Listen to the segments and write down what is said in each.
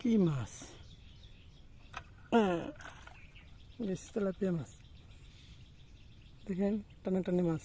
কি মাছ? তেলাপিয়া মাছ দেখেন, টানে টানে মাছ।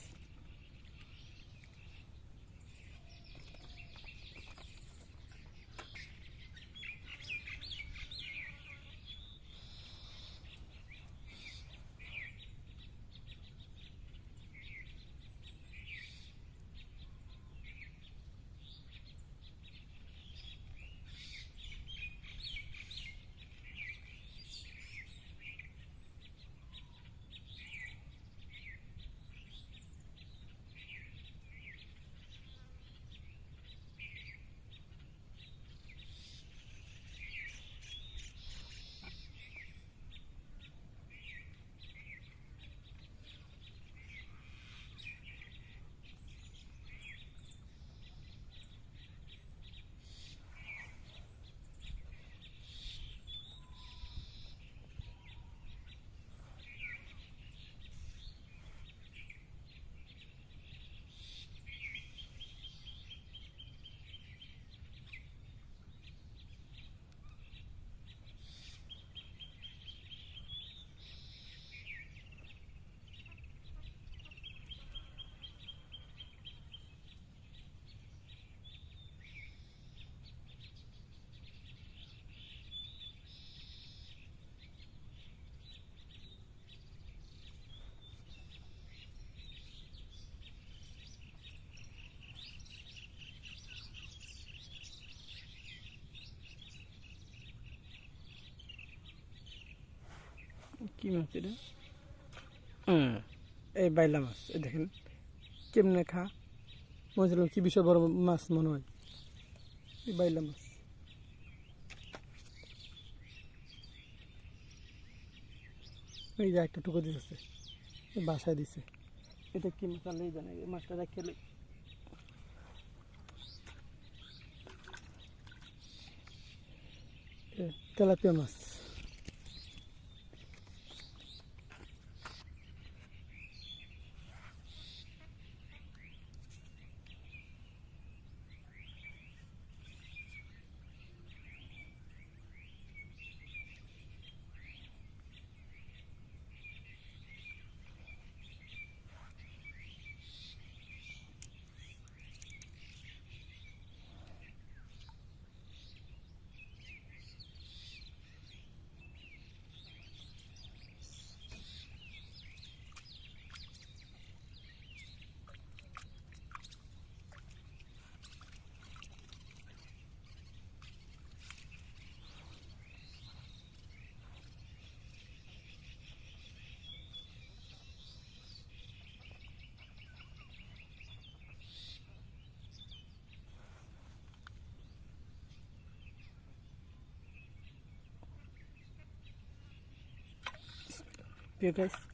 কি মাছ এটা? এই বাইলা মাছ। এই দেখেন কেমনে খা, বুঝলাম কি বিশাল বড় মাছ মনে হয়। এই বাইলা মাছ এই যে একটা টুকো দিতেছে, বাসায় দিছে। এটা কি মাছ আল্লাহ জানে, এই মাছটা খেলে। তেলাপিয়া মাছ।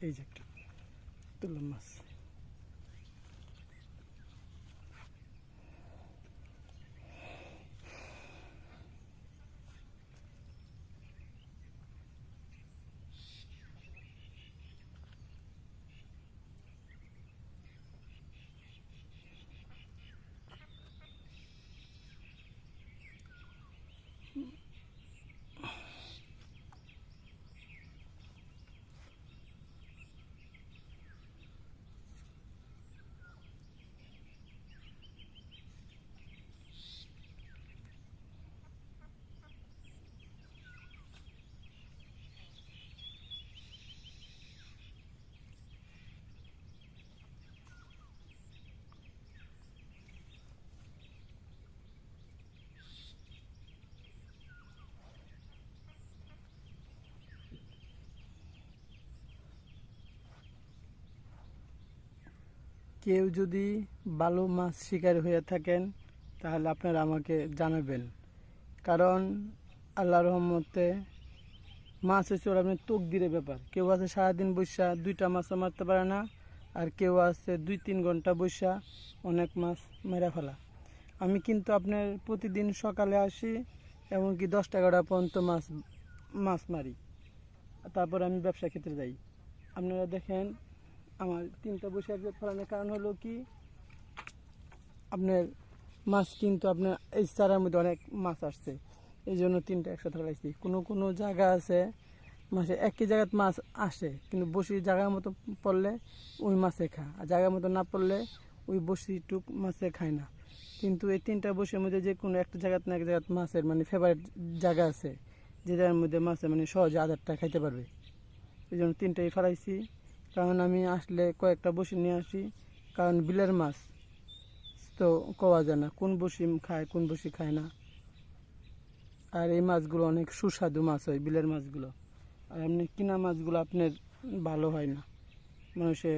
এই যে একটা তুললাম মাছ। কেউ যদি ভালো মাছ শিকারী হয়ে থাকেন তাহলে আপনারা আমাকে জানাবেন, কারণ আল্লাহর রহমতে মাছ হচ্ছে ওরা আপনার তকদিরের ব্যাপার। কেউ আছে সারাদিন বৈশা 2টা মাছও মারতে পারে না, আর কেউ আছে 2-3 ঘন্টা বৈশা অনেক মাছ মেরা ফেলা। আমি কিন্তু আপনার প্রতিদিন সকালে আসি, এমনকি 10টা-11টা পর্যন্ত মাছ মারি, তারপর আমি ব্যবসা ক্ষেত্রে যাই। আপনারা দেখেন আমার 3টা বৈশা ফেলানোর কারণ হলো কি, আপনার মাছ কিন্তু আপনার এই চারার মধ্যে অনেক মাছ আসছে। এই জন্য তিনটা একসাথে ফেলাইছি। কোনো কোনো জায়গা আছে মাসে একই জায়গায় মাছ আসে, কিন্তু বসি জায়গার মতো পড়লে ওই মাছে খায়, আর জায়গার মতো না পড়লে ওই বসিটুক মাছে খায় না। কিন্তু এই তিনটা বসির মধ্যে যে কোনো একটা জায়গাতে না এক জায়গায় মাছের মানে ফেভারিট জায়গা আছে, যে জায়গার মধ্যে মাছে মানে সহজে আদারটা খাইতে পারবে। এই জন্য তিনটাই ফেলাইছি। কারণ আমি আসলে কয়েকটা বসি নিয়ে আসি, কারণ বিলের মাছ তো কওয়া যায় না কোন বসি খায় কোন বসি খায় না। আর এই মাছগুলো অনেক সুস্বাদু মাছ হয় বিলের মাছগুলো। আর এমনি কিনা মাছগুলো আপনার ভালো হয় না, মানুষে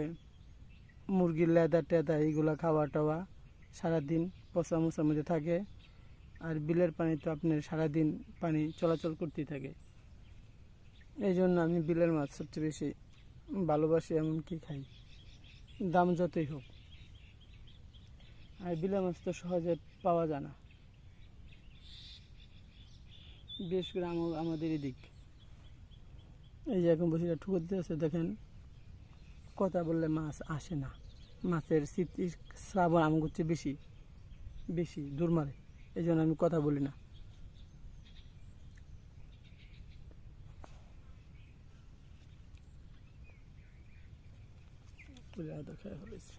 মুরগির লেদা টেদা এইগুলো খাওয়া টাওয়া সারাদিন পচা মোচার মধ্যে থাকে। আর বিলের পানি তো আপনার সারাদিন পানি চলাচল করতেই থাকে। এই জন্য আমি বিলের মাছ সবচেয়ে বেশি ভালোবাসি, এমনকি খাই, দাম যতই হোক। আর বিলের মাছ তো সহজে পাওয়া যায় না, বিশেষ করে আমাদের এদিক। এই যে এখন বসিটা ঠুকুর দিয়েছে দেখেন, কথা বললে মাছ আসে না, মাছের স্মৃতি শ্রাবণ আমার হচ্ছে বেশি বেশি দূর মারে, এই জন্য আমি কথা বলি না। খাই ফেলেছে।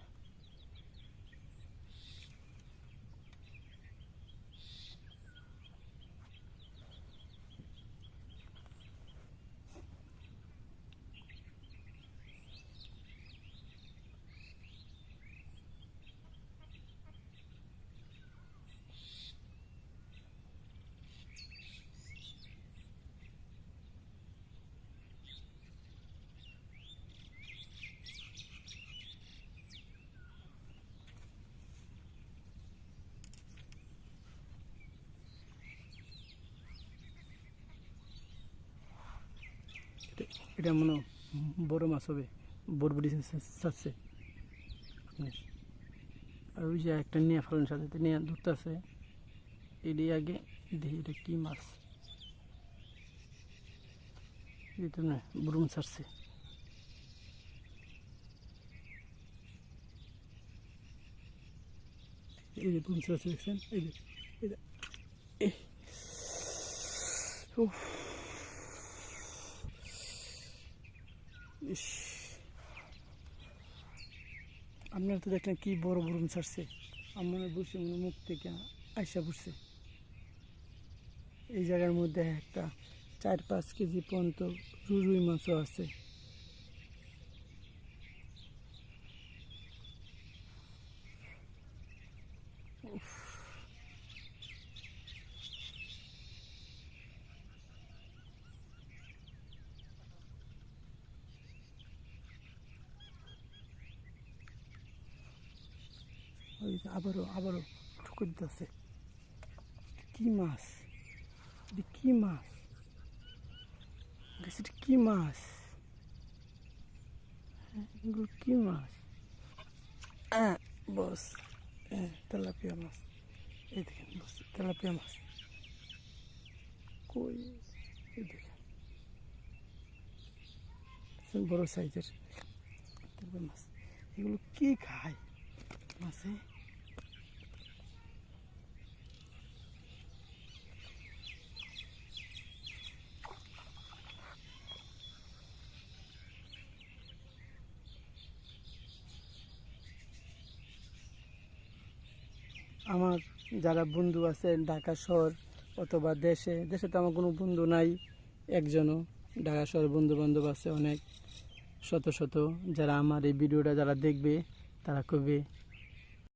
এটা মনে হয় বড় মাছ হবে, বরবটি চাচ্ছে আপনার। আর ওই যে একটা নিয়ে ফেলেন সাথে নিয়ে ধরতেছে, এটি আগে দেখি এটা কি মাছ। এই তো না বুরুম ছাড়ছে। এই যে বুরুম ছাড়ছে দেখছেন, এই যে এই উফ, ইস, আপনারা তো দেখলেন কি বড় বুরুম ছাড়ছে। আমার বসে মনে মুখ থেকে আইসা পড়ছে। এই জায়গার মধ্যে একটা 4-5 কেজি পর্যন্ত রুই মাছও আছে। ওই যে আবারও ঠুকুর দিতেছে। কি মাছ, এটা কি মাছ, এটা কি মাছ, এগুলো কি মাছ? বস, তেলাপিয়া মাছ। এই দেখেন বস, তেলাপিয়া মাছ কই, এই দেখেন বড় সাইজের তেলাপিয়া মাছ। এগুলো কি খায় মাছে? আমার যারা বন্ধু আছে ঢাকা শহর অথবা দেশে দেশে তো আমার কোনো বন্ধু নাই একজনও। ঢাকা শহর বন্ধু বান্ধব আছে অনেক, শত শত। যারা আমার এই ভিডিওটা যারা দেখবে তারা কবে